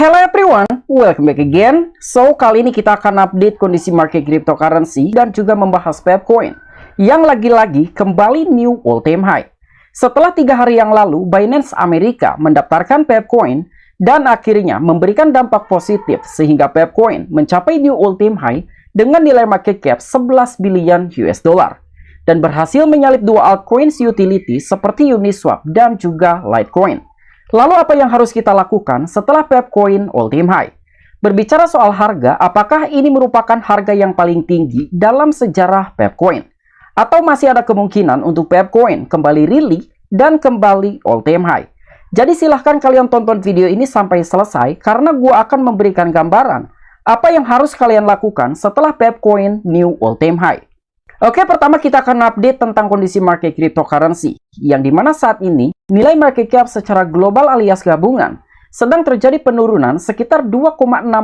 Hello everyone, welcome back again. So, kali ini kita akan update kondisi market cryptocurrency dan juga membahas Pepcoin yang lagi-lagi kembali new all-time high. Setelah 3 hari yang lalu, Binance Amerika mendaftarkan Pepcoin dan akhirnya memberikan dampak positif sehingga Pepcoin mencapai new all-time high dengan nilai market cap 11 billion US dollar dan berhasil menyalip dua altcoins utility seperti Uniswap dan juga Litecoin. Lalu apa yang harus kita lakukan setelah Pepcoin all-time high? Berbicara soal harga, apakah ini merupakan harga yang paling tinggi dalam sejarah Pepcoin? Atau masih ada kemungkinan untuk Pepcoin kembali rally dan kembali all-time high? Jadi silahkan kalian tonton video ini sampai selesai karena gua akan memberikan gambaran apa yang harus kalian lakukan setelah Pepcoin new all-time high. Oke, pertama kita akan update tentang kondisi market cryptocurrency, yang dimana saat ini nilai market cap secara global alias gabungan sedang terjadi penurunan sekitar 2,66%.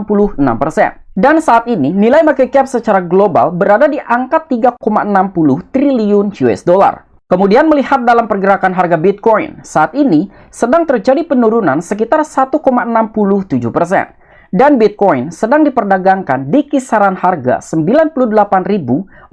Dan saat ini nilai market cap secara global berada di angka 3,60 triliun US dollar. Kemudian melihat dalam pergerakan harga Bitcoin, saat ini sedang terjadi penurunan sekitar 1,67%. Dan Bitcoin sedang diperdagangkan di kisaran harga 98.454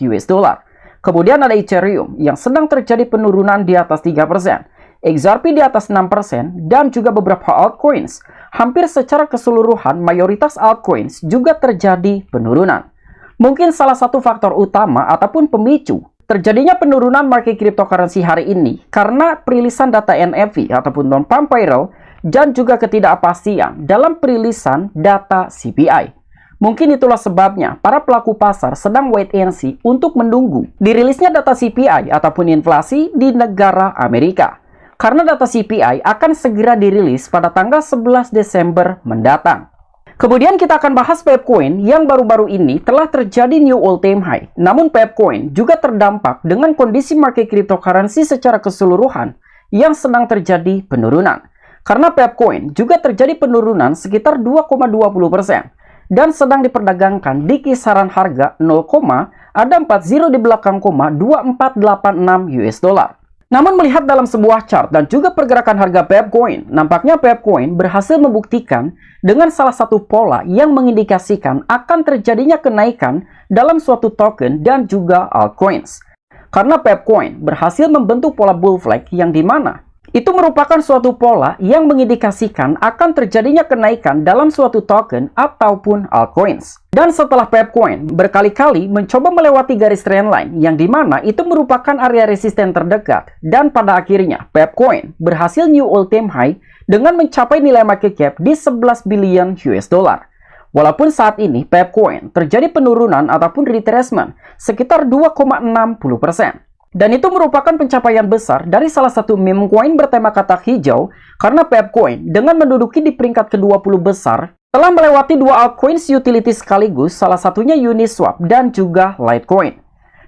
US dollar. Kemudian ada Ethereum yang sedang terjadi penurunan di atas 3%, XRP di atas 6%, dan juga beberapa altcoins. Hampir secara keseluruhan mayoritas altcoins juga terjadi penurunan. Mungkin salah satu faktor utama ataupun pemicu terjadinya penurunan market cryptocurrency hari ini karena perilisan data NFP ataupun non-farm payroll dan juga ketidakpastian dalam perilisan data CPI. Mungkin itulah sebabnya para pelaku pasar sedang wait and see untuk menunggu dirilisnya data CPI ataupun inflasi di negara Amerika. Karena data CPI akan segera dirilis pada tanggal 11 Desember mendatang. Kemudian kita akan bahas Pepcoin yang baru-baru ini telah terjadi new all-time high. Namun Pepcoin juga terdampak dengan kondisi market cryptocurrency secara keseluruhan yang sedang terjadi penurunan. Karena Pepcoin juga terjadi penurunan sekitar 2,20% dan sedang diperdagangkan di kisaran harga 0,40 di belakang 2486 US dollar. Namun melihat dalam sebuah chart dan juga pergerakan harga Pepcoin, nampaknya Pepcoin berhasil membuktikan dengan salah satu pola yang mengindikasikan akan terjadinya kenaikan dalam suatu token dan juga altcoins. Karena Pepcoin berhasil membentuk pola bull flag yang dimana itu merupakan suatu pola yang mengindikasikan akan terjadinya kenaikan dalam suatu token ataupun altcoins. Dan setelah Pepcoin berkali-kali mencoba melewati garis trendline yang dimana itu merupakan area resisten terdekat, dan pada akhirnya Pepcoin berhasil new all-time high dengan mencapai nilai market cap di 11 billion US dollar. Walaupun saat ini Pepcoin terjadi penurunan ataupun retracement sekitar 2,60%. Dan itu merupakan pencapaian besar dari salah satu meme coin bertema katak hijau karena Pepcoin dengan menduduki di peringkat ke-20 besar telah melewati dua altcoins utility sekaligus, salah satunya Uniswap dan juga Litecoin.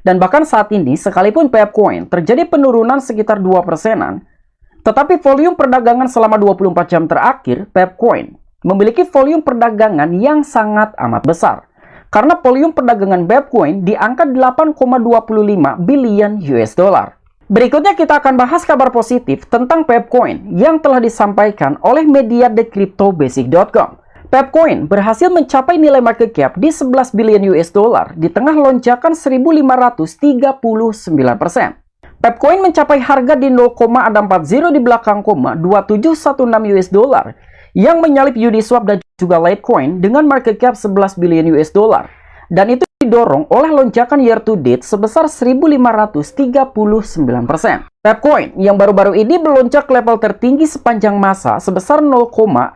Dan bahkan saat ini sekalipun Pepcoin terjadi penurunan sekitar 2%, tetapi volume perdagangan selama 24 jam terakhir Pepcoin memiliki volume perdagangan yang sangat amat besar. Karena volume perdagangan Pepcoin di angka 8,25 billion US dollar. Berikutnya kita akan bahas kabar positif tentang Pepcoin yang telah disampaikan oleh media thecryptobasic.com. Pepcoin berhasil mencapai nilai market cap di 11 billion US dollar di tengah lonjakan 1.539%. Pepcoin mencapai harga di 0,40 di belakang 2716 US dollar yang menyalip Uniswap dan juga Litecoin dengan market cap 11 billion US dollar. Dan itu didorong oleh lonjakan year to date sebesar 1.539%. Pepcoin yang baru-baru ini melonjak level tertinggi sepanjang masa sebesar 0,40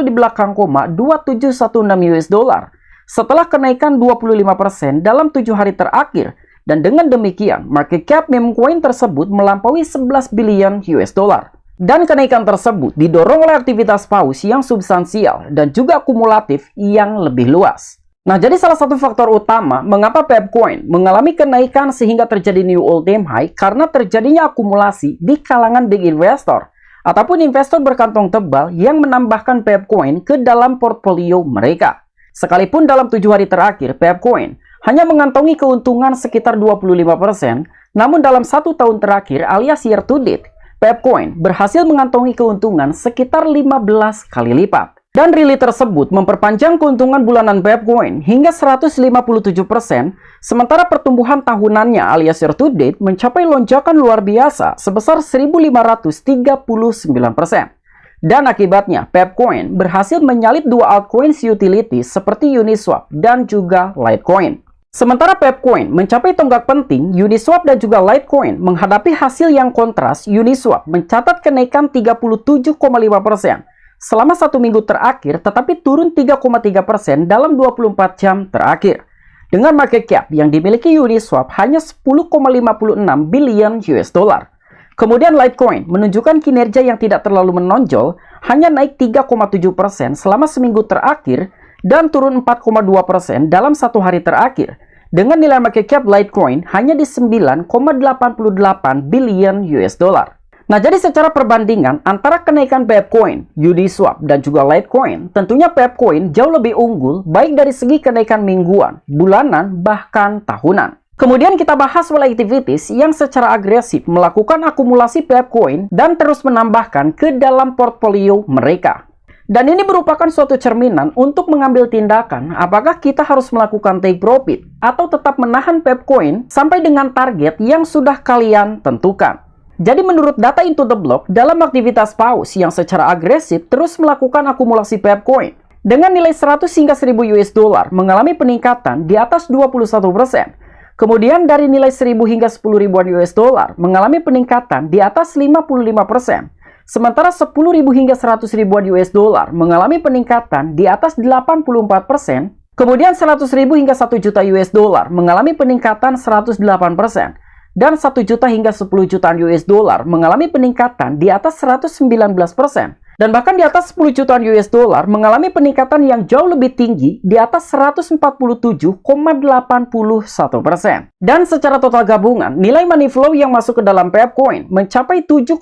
di belakang 2716 US dollar setelah kenaikan 25% dalam 7 hari terakhir. Dan dengan demikian, market cap meme coin tersebut melampaui 11 billion US dollar. Dan kenaikan tersebut didorong oleh aktivitas paus yang substansial dan juga akumulatif yang lebih luas. Nah, jadi salah satu faktor utama mengapa Pepcoin mengalami kenaikan sehingga terjadi new all-time high karena terjadinya akumulasi di kalangan big investor ataupun investor berkantong tebal yang menambahkan Pepcoin ke dalam portfolio mereka. Sekalipun dalam 7 hari terakhir Pepcoin hanya mengantongi keuntungan sekitar 25%, namun dalam 1 tahun terakhir alias year to date Pepcoin berhasil mengantongi keuntungan sekitar 15 kali lipat. Dan rilis tersebut memperpanjang keuntungan bulanan Pepcoin hingga 157%, sementara pertumbuhan tahunannya alias year to date mencapai lonjakan luar biasa sebesar 1539%. Dan akibatnya, Pepcoin berhasil menyalip dua altcoins utility seperti Uniswap dan juga Litecoin. Sementara Pepcoin mencapai tonggak penting, Uniswap dan juga Litecoin menghadapi hasil yang kontras. Uniswap mencatat kenaikan 37,5% selama 1 minggu terakhir, tetapi turun 3,3% dalam 24 jam terakhir. Dengan market cap yang dimiliki Uniswap hanya 10,56 billion US dollar. Kemudian Litecoin menunjukkan kinerja yang tidak terlalu menonjol, hanya naik 3,7% selama seminggu terakhir dan turun 4,2% dalam 1 hari terakhir. Dengan nilai market cap Litecoin hanya di 9,88 billion US dollar. Nah, jadi secara perbandingan antara kenaikan Pepcoin, Uniswap, dan juga Litecoin, tentunya Pepcoin jauh lebih unggul baik dari segi kenaikan mingguan, bulanan, bahkan tahunan. Kemudian kita bahas wallet activities yang secara agresif melakukan akumulasi Pepcoin dan terus menambahkan ke dalam portfolio mereka. Dan ini merupakan suatu cerminan untuk mengambil tindakan apakah kita harus melakukan take profit atau tetap menahan Pepcoin sampai dengan target yang sudah kalian tentukan. Jadi menurut data Into the Block, dalam aktivitas paus yang secara agresif terus melakukan akumulasi Pepcoin dengan nilai 100 hingga 1000 US dollar mengalami peningkatan di atas 21%. Kemudian dari nilai 1000 hingga 10 ribuan US dollar mengalami peningkatan di atas 55%. Sementara 10.000 hingga 100 ribuan US dollar mengalami peningkatan di atas 84%. Kemudian 100.000 hingga 1 juta US dollar mengalami peningkatan 108%. Dan 1 juta hingga 10 jutaan US dollar mengalami peningkatan di atas 119%. Dan bahkan di atas 10 jutaan US dollar mengalami peningkatan yang jauh lebih tinggi di atas 147,81%. Dan secara total gabungan, nilai money flow yang masuk ke dalam Pepcoin mencapai 7,56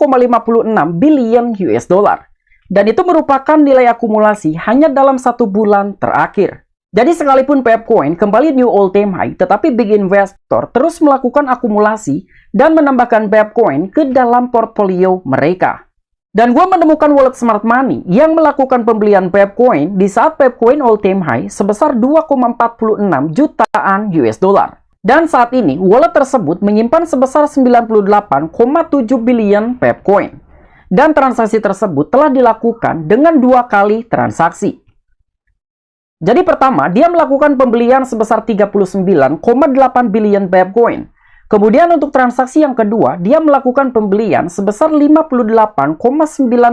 billion US dollar. Dan itu merupakan nilai akumulasi hanya dalam 1 bulan terakhir. Jadi sekalipun Pepcoin kembali new all-time high, tetapi big investor terus melakukan akumulasi dan menambahkan Pepcoin ke dalam portfolio mereka. Dan gue menemukan wallet Smart Money yang melakukan pembelian Pepcoin di saat Pepcoin all-time high sebesar 2,46 jutaan US dollar. Dan saat ini, wallet tersebut menyimpan sebesar 98,7 billion Pepcoin. Dan transaksi tersebut telah dilakukan dengan 2 kali transaksi. Jadi pertama, dia melakukan pembelian sebesar 39,8 billion Pepcoin. Kemudian untuk transaksi yang kedua, dia melakukan pembelian sebesar 58,9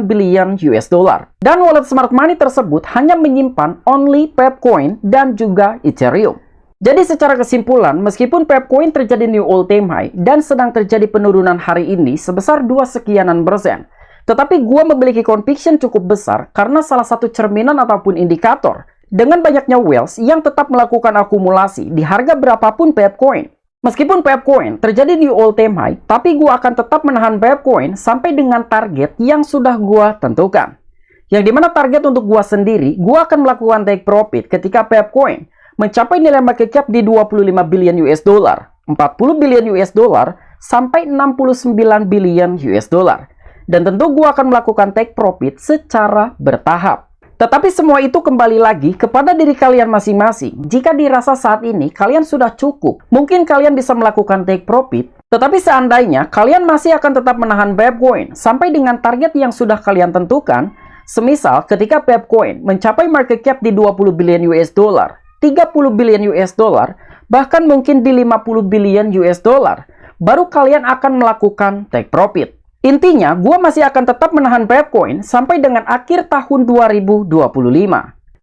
billion US dollar. Dan wallet Smart Money tersebut hanya menyimpan only Pepcoin dan juga Ethereum. Jadi secara kesimpulan, meskipun Pepcoin terjadi new all-time high dan sedang terjadi penurunan hari ini sebesar 2 sekianan persen, tetapi gua memiliki conviction cukup besar karena salah satu cerminan ataupun indikator dengan banyaknya whales yang tetap melakukan akumulasi di harga berapapun Pepcoin. Meskipun Pepcoin terjadi di all-time high, tapi gua akan tetap menahan Pepcoin sampai dengan target yang sudah gua tentukan. Yang dimana target untuk gua sendiri, gua akan melakukan take profit ketika Pepcoin mencapai nilai market cap di 25 billion US dollar, 40 billion US dollar, sampai 69 billion US dollar. Dan tentu gua akan melakukan take profit secara bertahap. Tetapi semua itu kembali lagi kepada diri kalian masing-masing. Jika dirasa saat ini kalian sudah cukup, mungkin kalian bisa melakukan take profit. Tetapi seandainya kalian masih akan tetap menahan Pepcoin sampai dengan target yang sudah kalian tentukan, semisal ketika Pepcoin mencapai market cap di 20 billion US dollar, 30 billion US dollar, bahkan mungkin di 50 billion US dollar, baru kalian akan melakukan take profit. Intinya, gue masih akan tetap menahan Pepcoin sampai dengan akhir tahun 2025.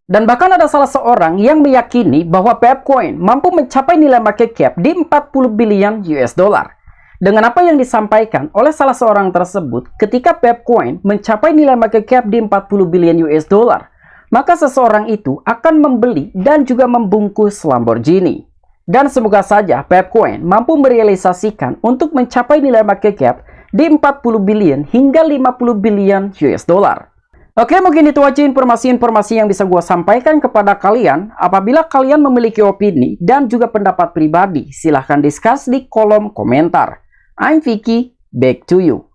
Dan bahkan ada salah seorang yang meyakini bahwa Pepcoin mampu mencapai nilai market cap di 40 billion US dollar. Dengan apa yang disampaikan oleh salah seorang tersebut, ketika Pepcoin mencapai nilai market cap di 40 billion US dollar, maka seseorang itu akan membeli dan juga membungkus Lamborghini. Dan semoga saja Pepcoin mampu merealisasikan untuk mencapai nilai market cap di 40 billion hingga 50 billion US dollar. Oke, mungkin itu aja informasi-informasi yang bisa gue sampaikan kepada kalian. Apabila kalian memiliki opini dan juga pendapat pribadi, silahkan discuss di kolom komentar. I'm Vicky, back to you.